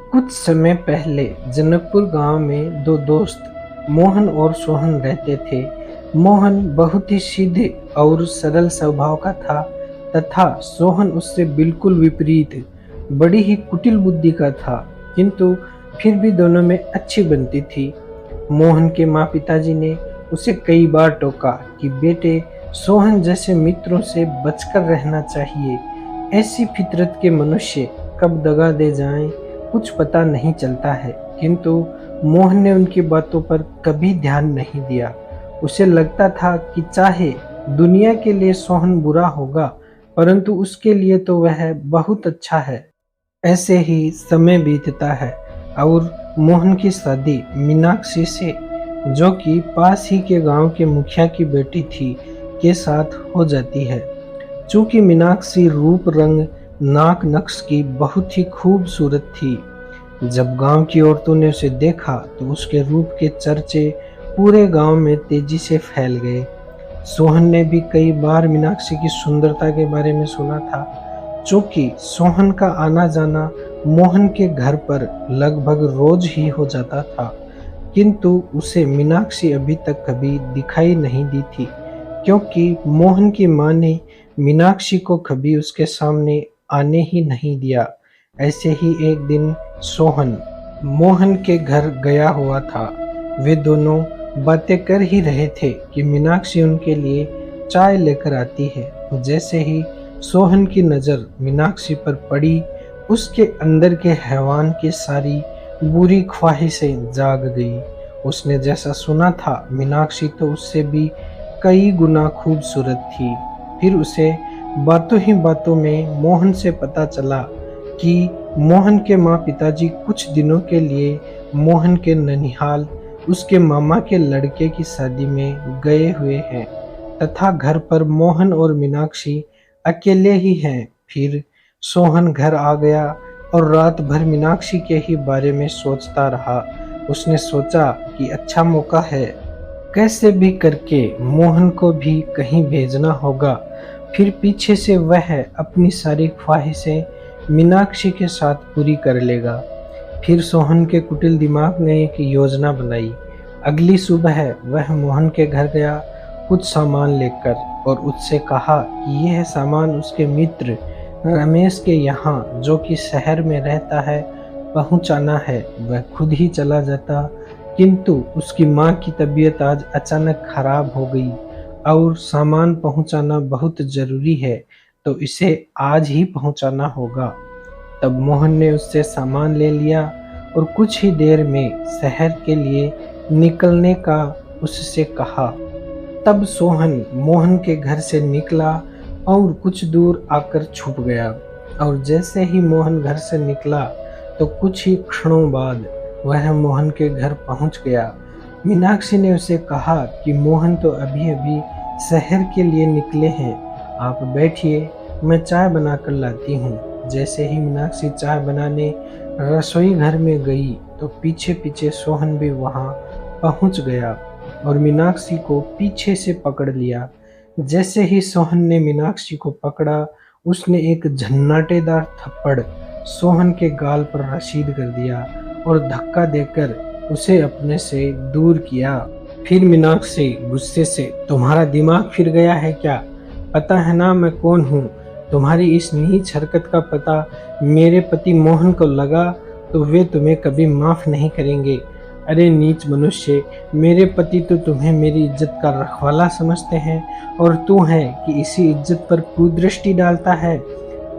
कुछ समय पहले जनकपुर गांव में दो दोस्त मोहन और सोहन रहते थे। मोहन बहुत ही सीधे और सरल स्वभाव का था तथा सोहन उससे बिल्कुल विपरीत बड़ी ही कुटिल बुद्धि का था, किंतु फिर भी दोनों में अच्छी बनती थी। मोहन के माँ पिताजी ने उसे कई बार टोका कि बेटे, सोहन जैसे मित्रों से बचकर रहना चाहिए। ऐसी फितरत के मनुष्य कब दगा दे जाएं कुछ पता नहीं चलता है। किंतु मोहन ने उनकी बातों पर कभी ध्यान नहीं दिया। उसे लगता था कि चाहे दुनिया के लिए सोहन बुरा होगा, परंतु उसके लिए तो वह बहुत अच्छा है। ऐसे ही समय बीतता है और मोहन की शादी मीनाक्षी से, जो कि पास ही के गांव के मुखिया की बेटी थी, के साथ हो जाती है। चूंकि मीनाक्षी रूप रंग नाक नक्श की बहुत ही खूबसूरत थी। जब गांव की औरतों ने उसे देखा तो उसके रूप के चर्चे पूरे गांव में तेजी से फैल गए। सोहन ने भी कई बार मीनाक्षी की सुंदरता के बारे में सुना था। चूंकि सोहन का आना जाना मोहन के घर पर लगभग रोज ही हो जाता था, किंतु उसे मीनाक्षी अभी तक कभी दिखाई नहीं दी थी, क्योंकि मोहन की मां ने मीनाक्षी को कभी उसके सामने आने ही नहीं दिया। ऐसे ही एक दिन सोहन मोहन के घर गया हुआ था। वे दोनों बातें कर ही रहे थे कि मीनाक्षी उनके लिए चाय लेकर आती है। जैसे ही सोहन की नज़र मीनाक्षी पर पड़ी, उसके अंदर के हैवान की सारी बुरी ख्वाहिशें जाग गई। उसने जैसा सुना था, मीनाक्षी तो उससे भी कई गुना खूबसूरत थी। फिर उसे बातों ही बातों में मोहन से पता चला कि मोहन के माँ पिताजी कुछ दिनों के लिए मोहन के ननिहाल उसके मामा के लड़के की शादी में गए हुए हैं तथा घर पर मोहन और मीनाक्षी अकेले ही हैं। फिर सोहन घर आ गया और रात भर मीनाक्षी के ही बारे में सोचता रहा। उसने सोचा कि अच्छा मौका है, कैसे भी करके मोहन को भी कहीं भेजना होगा। फिर पीछे से वह अपनी सारी ख्वाहिशें मीनाक्षी के साथ पूरी कर लेगा। फिर सोहन के कुटिल दिमाग ने एक योजना बनाई। अगली सुबह वह मोहन के घर गया कुछ सामान लेकर और उससे कहा कि यह सामान उसके मित्र रमेश के यहाँ, जो कि शहर में रहता है, पहुँचाना है। वह खुद ही चला जाता, किंतु उसकी माँ की तबीयत आज अचानक खराब हो गई और सामान पहुँचाना बहुत ज़रूरी है, तो इसे आज ही पहुँचाना होगा। तब मोहन ने उससे सामान ले लिया और कुछ ही देर में शहर के लिए निकलने का उससे कहा। तब सोहन मोहन के घर से निकला और कुछ दूर आकर छुप गया। और जैसे ही मोहन घर से निकला तो कुछ ही क्षणों बाद वह मोहन के घर पहुंच गया। मीनाक्षी ने उसे कहा कि मोहन तो अभी अभी शहर के लिए निकले हैं, आप बैठिए, मैं चाय बनाकर लाती हूँ। जैसे ही मीनाक्षी चाय बनाने रसोई घर में गई तो पीछे पीछे सोहन भी वहाँ पहुँच गया और मीनाक्षी को पीछे से पकड़ लिया। जैसे ही सोहन ने मीनाक्षी को पकड़ा, उसने एक झन्नाटेदार थप्पड़ सोहन के गाल पर रशीद कर दिया और धक्का देकर उसे अपने से दूर किया। फिर मीनाक्षी गुस्से से, तुम्हारा दिमाग फिर गया है क्या? पता है ना मैं कौन हूँ? तुम्हारी इस नीच हरकत का पता मेरे पति मोहन को लगा तो वे तुम्हें कभी माफ़ नहीं करेंगे। अरे नीच मनुष्य, मेरे पति तो तुम्हें मेरी इज्जत का रखवाला समझते हैं और तू है कि इसी इज्जत पर कुदृष्टि डालता है।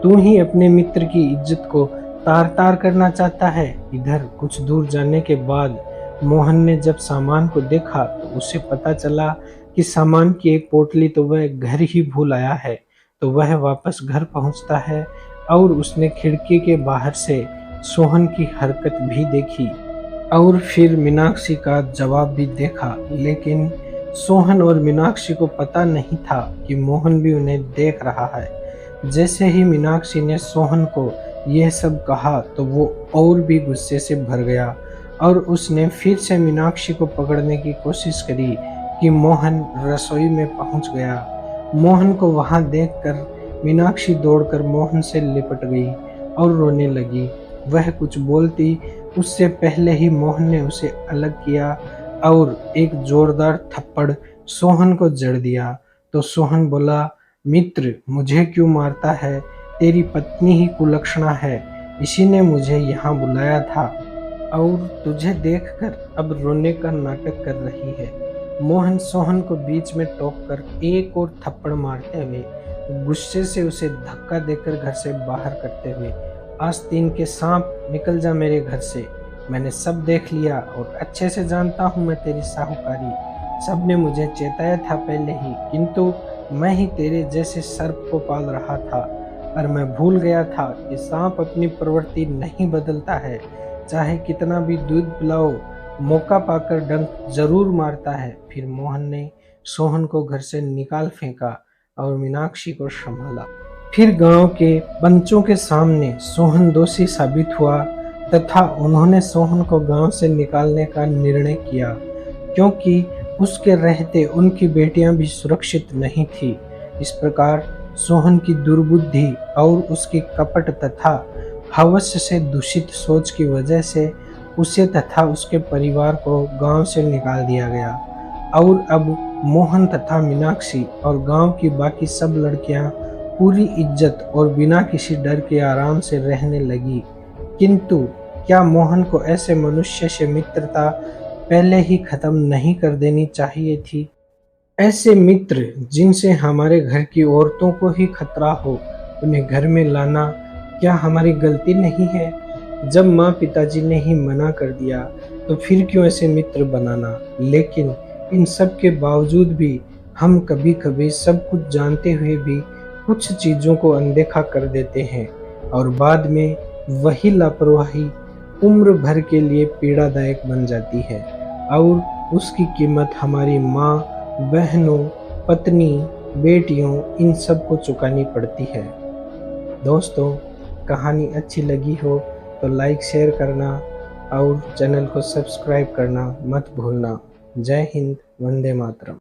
तू ही अपने मित्र की इज्जत को तार तार करना चाहता है। इधर कुछ दूर जाने के बाद मोहन ने जब सामान को देखा तो उसे पता चला कि सामान की एक पोटली तो वह घर ही भूल आया है। तो वह वापस घर पहुंचता है और उसने खिड़की के बाहर से सोहन की हरकत भी देखी और फिर मीनाक्षी का जवाब भी देखा। लेकिन सोहन और मीनाक्षी को पता नहीं था कि मोहन भी उन्हें देख रहा है। जैसे ही मीनाक्षी ने सोहन को यह सब कहा तो वो और भी गुस्से से भर गया और उसने फिर से मीनाक्षी को पकड़ने की कोशिश करी कि मोहन रसोई में पहुंच गया। मोहन को वहां देखकर मीनाक्षी दौड़कर मोहन से लिपट गई और रोने लगी। वह कुछ बोलती उससे पहले ही मोहन ने उसे अलग किया और एक जोरदार थप्पड़ सोहन को जड़ दिया। तो सोहन बोला, मित्र मुझे क्यों मारता है? तेरी पत्नी ही कुलक्षणा है, इसी ने मुझे यहाँ बुलाया था और तुझे देखकर अब रोने का नाटक कर रही है। मोहन सोहन को बीच में टोककर एक और थप्पड़ मारते हुए गुस्से से उसे धक्का देकर घर से बाहर करते हुए, आस्तीन के सांप निकल जा मेरे घर से, मैंने सब देख लिया और अच्छे से जानता हूँ मैं तेरी साहूकारी। सबने मुझे चेताया था पहले ही, किंतु मैं ही तेरे जैसे सर्प को पाल रहा था और मैं भूल गया था कि सांप अपनी प्रवृत्ति नहीं बदलता है, चाहे कितना भी दूध पिलाओ, मौका पाकर डंक जरूर मारता है। फिर मोहन ने सोहन को घर से निकाल फेंका और मीनाक्षी को संभाला। फिर गांव के पंचों के सामने सोहन दोषी साबित हुआ तथा उन्होंने सोहन को गांव से निकालने का निर्णय किया, क्योंकि उसके रहते उनकी बेटियां भी सुरक्षित नहीं थी। इस प्रकार सोहन की दुर्बुद्धि और उसकी कपट तथा हवस से दूषित सोच की वजह से उसे तथा उसके परिवार को गांव से निकाल दिया गया और अब मोहन तथा मीनाक्षी और गांव की बाकी सब लड़कियां पूरी इज्जत और बिना किसी डर के आराम से रहने लगी। किंतु क्या मोहन को ऐसे मनुष्य से मित्रता पहले ही खत्म नहीं कर देनी चाहिए थी? ऐसे मित्र जिनसे हमारे घर की औरतों को ही खतरा हो, उन्हें घर में लाना क्या हमारी गलती नहीं है? जब माँ पिताजी ने ही मना कर दिया तो फिर क्यों ऐसे मित्र बनाना? लेकिन इन सब के बावजूद भी हम कभी कभी सब कुछ जानते हुए भी कुछ चीज़ों को अनदेखा कर देते हैं और बाद में वही लापरवाही उम्र भर के लिए पीड़ादायक बन जाती है और उसकी कीमत हमारी माँ, बहनों, पत्नी, बेटियों इन सब को चुकानी पड़ती है। दोस्तों, कहानी अच्छी लगी हो तो लाइक शेयर करना और चैनल को सब्सक्राइब करना मत भूलना। जय हिंद, वंदे मातरम।